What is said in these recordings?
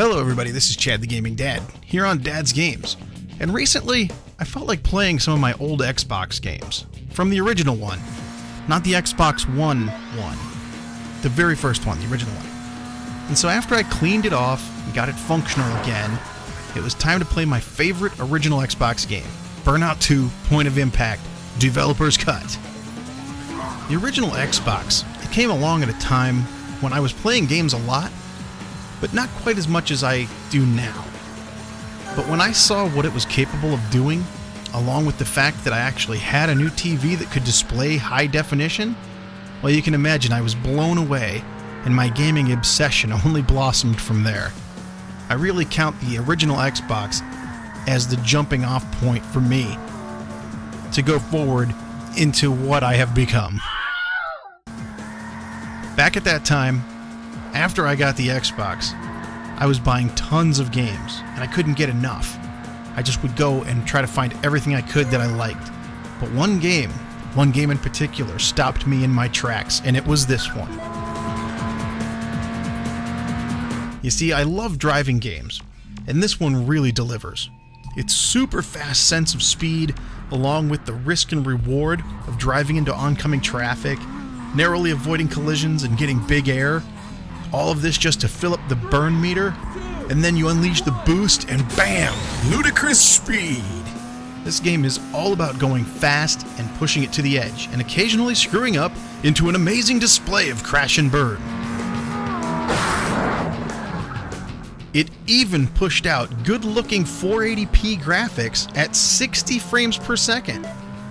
Hello everybody, this is Chad the Gaming Dad, here on Dad's Games. And recently, I felt like playing some of my old Xbox games. From the original one. Not the Xbox One one. The very first one, the original one. And so after I cleaned it off and got it functional again, it was time to play my favorite original Xbox game, Burnout 2 Point of Impact Developer's Cut. The original Xbox, it came along at a time when I was playing games a lot, but not quite as much as I do now. But when I saw what it was capable of doing, along with the fact that I actually had a new TV that could display high definition, well, you can imagine I was blown away, and my gaming obsession only blossomed from there. I really count the original Xbox as the jumping off point for me to go forward into what I have become. Back at that time, after I got the Xbox, I was buying tons of games, and I couldn't get enough. I just would go and try to find everything I could that I liked. But one game in particular, stopped me in my tracks, and it was this one. You see, I love driving games, and this one really delivers. Its super fast sense of speed, along with the risk and reward of driving into oncoming traffic, narrowly avoiding collisions and getting big air, all of this just to fill up the burn meter, and then you unleash the boost and BAM! Ludicrous speed! This game is all about going fast and pushing it to the edge, and occasionally screwing up into an amazing display of crash and burn. It even pushed out good-looking 480p graphics at 60 frames per second.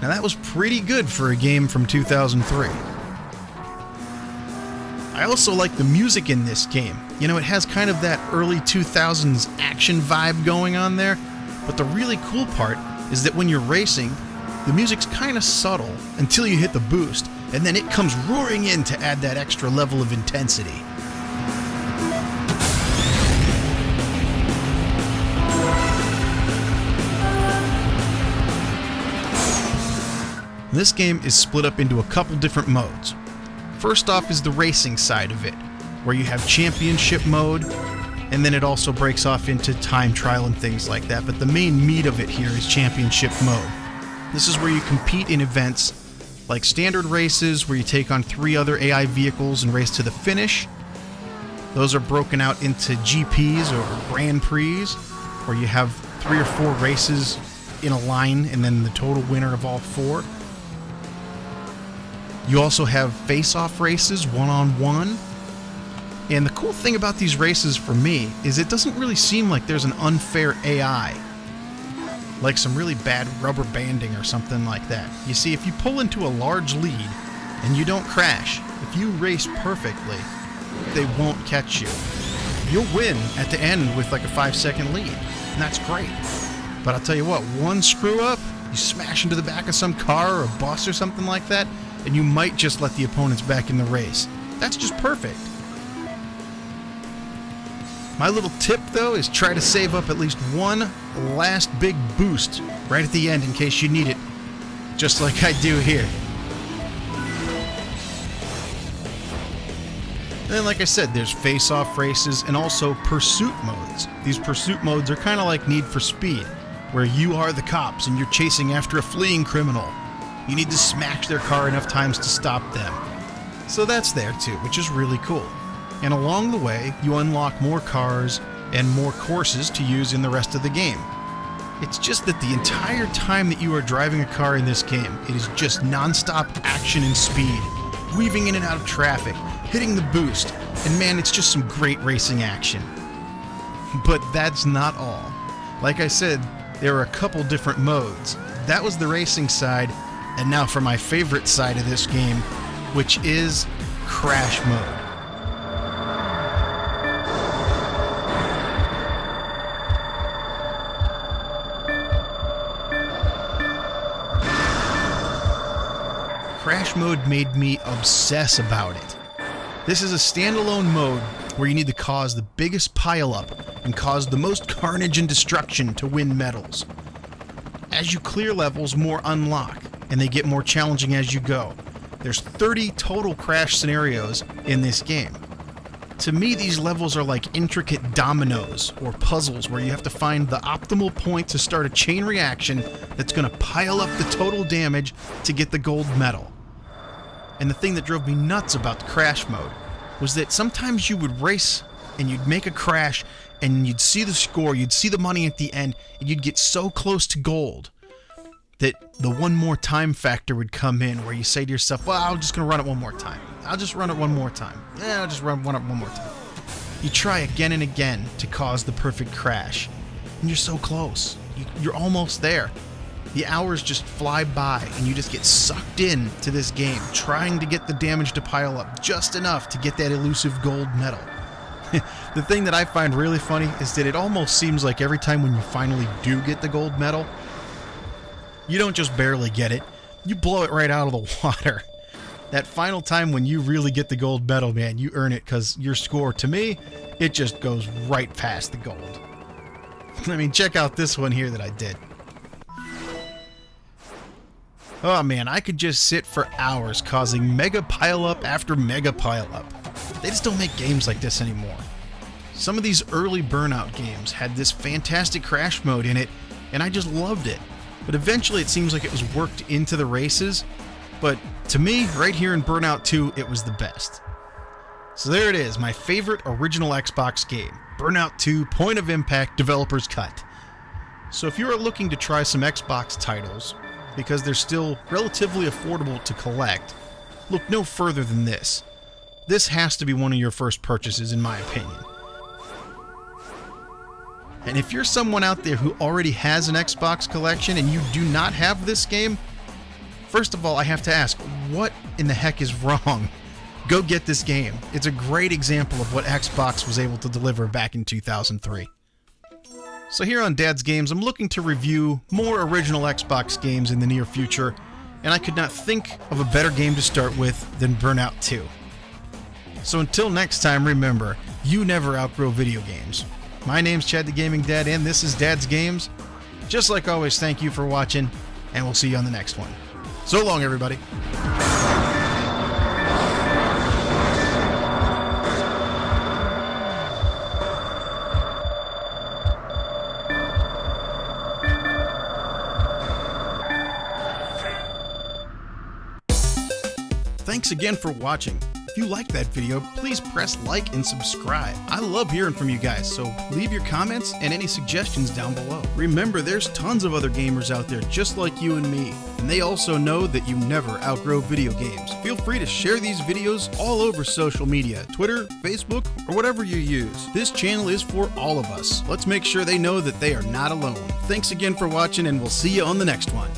Now that was pretty good for a game from 2003. I also like the music in this game. You know, it has kind of that early 2000s action vibe going on there, but the really cool part is that when you're racing, the music's kind of subtle until you hit the boost, and then it comes roaring in to add that extra level of intensity. This game is split up into a couple different modes. First off is the racing side of it, where you have championship mode, and then it also breaks off into time trial and things like that, but the main meat of it here is championship mode. This is where you compete in events like standard races, where you take on 3 other AI vehicles and race to the finish. Those are broken out into GPs or Grand Prix, where you have 3 or 4 races in a line, and then the total winner of all 4. You also have face-off races, one-on-one. And the cool thing about these races for me is it doesn't really seem like there's an unfair AI. Like some really bad rubber banding or something like that. You see, if you pull into a large lead and you don't crash, if you race perfectly, they won't catch you. You'll win at the end with like a 5-second lead, and that's great. But I'll tell you what, one screw up, you smash into the back of some car or a bus or something like that, and you might just let the opponents back in the race. That's just perfect. My little tip, though, is try to save up at least one last big boost right at the end in case you need it, just like I do here. And then, like I said, there's face-off races and also pursuit modes. These pursuit modes are kind of like Need for Speed, where you are the cops and you're chasing after a fleeing criminal. You need to smash their car enough times to stop them. So that's there too, which is really cool. And along the way, you unlock more cars and more courses to use in the rest of the game. It's just that the entire time that you are driving a car in this game, it is just non-stop action and speed, weaving in and out of traffic, hitting the boost, and man, it's just some great racing action. But that's not all. Like I said, there are a couple different modes. That was the racing side. And now for my favorite side of this game, which is Crash Mode. Crash Mode made me obsess about it. This is a standalone mode where you need to cause the biggest pileup and cause the most carnage and destruction to win medals. As you clear levels, more unlock, and they get more challenging as you go. There's 30 total crash scenarios in this game. To me, these levels are like intricate dominoes or puzzles where you have to find the optimal point to start a chain reaction that's going to pile up the total damage to get the gold medal. And the thing that drove me nuts about the crash mode was that sometimes you would race and you'd make a crash and you'd see the score, you'd see the money at the end, and you'd get so close to gold that the one more time factor would come in where you say to yourself, well, I'm just going to run it one more time. I'll just run it one more time. Yeah, I'll just run it one more time. You try again and again to cause the perfect crash, and you're so close. You're almost there. The hours just fly by, and you just get sucked in to this game, trying to get the damage to pile up just enough to get that elusive gold medal. The thing that I find really funny is that it almost seems like every time when you finally do get the gold medal, you don't just barely get it, you blow it right out of the water. That final time when you really get the gold medal, man, you earn it because your score, to me, it just goes right past the gold. I mean, check out this one here that I did. Oh man, I could just sit for hours causing mega pile-up after mega pile-up. They just don't make games like this anymore. Some of these early Burnout games had this fantastic crash mode in it, and I just loved it. But eventually it seems like it was worked into the races, but to me, right here in Burnout 2, it was the best. So there it is, my favorite original Xbox game, Burnout 2 Point of Impact Developer's Cut. So if you are looking to try some Xbox titles, because they're still relatively affordable to collect, look no further than this. This has to be one of your first purchases, in my opinion. And if you're someone out there who already has an Xbox collection and you do not have this game, first of all, I have to ask, what in the heck is wrong? Go get this game. It's a great example of what Xbox was able to deliver back in 2003. So here on Dad's Games, I'm looking to review more original Xbox games in the near future, and I could not think of a better game to start with than Burnout 2. So until next time, remember, you never outgrow video games. My name's Chad the Gaming Dad, and this is Dad's Games. Just like always, thank you for watching, and we'll see you on the next one. So long, everybody. Thanks again for watching. If you liked that video, please press like and subscribe. I love hearing from you guys, so leave your comments and any suggestions down below. Remember, there's tons of other gamers out there just like you and me, and they also know that you never outgrow video games. Feel free to share these videos all over social media, Twitter, Facebook, or whatever you use. This channel is for all of us. Let's make sure they know that they are not alone. Thanks again for watching, and we'll see you on the next one.